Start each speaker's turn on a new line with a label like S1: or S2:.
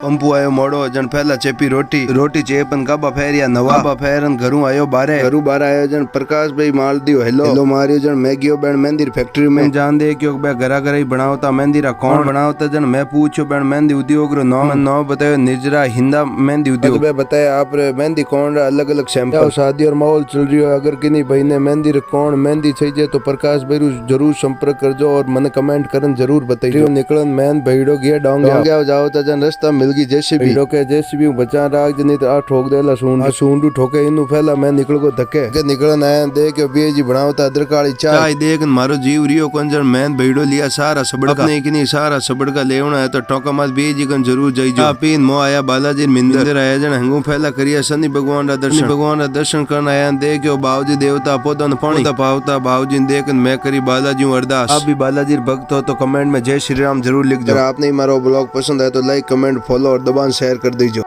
S1: पंपू आयो मोड़ो जन पहला चेपी रोटी चेपन काबा फेरिया नवा काबा फेरन घरू आयो बारे आयो जन प्रकाश भाई माल दियो हेलो मारियो जन मैगियो बैन मेहंदी फैक्ट्री में जान दे क्यों बे घरा घरा ही बनावता मेहंदी रा कौन बनावता जन मैं पूछो बैन मेहंदी उद्योग रो नौ बतायो निर्जरा हिंदा मेहंदी उद्योग बे बताया आप मेहंदी कौन अलग अलग सैंपल शादी और माहौल चल रही है अगर किन्हीं भाई ने मेहंदी रे कौन मेहंदी चाहिए तो प्रकाश भाई जरूर संपर्क करजो और मन कमेंट करन जरूर बताइयो निकलन मैन भईड़ो गया डोंग जाओ ता जन रास्ता मिल गई जेसीबी रोके जेसीबी बचा राख जनी तो ठोक देला सूंडू ठोके इनु फैला मैं निकल को धक्के के निकलन आया देख के बेजी बनावता अदरकाली चाय देख मारो जीव रियो कंजर मैन भईड़ो लिया सारा सबड़का अपने किनी सारा सबड़का लेवना है तो टोका माल बेजी कन जरूर जाइजो पीन मो आया बालाजी मिंदर आया जन हंगू फैला करिया शनि भगवान रा दर्शन करन आया देखो बाबूजी देवता पोदन पानी पावता बाबूजी देखन मैं करी बालाजी अरदास आप भी बालाजी भक्त हो तो कमेंट में जय श्री राम जरूर लिख दो। अगर आपने हमारा ब्लॉग पसंद आया तो लाइक कमेंट फॉलो और दबान शेयर कर दीजिए।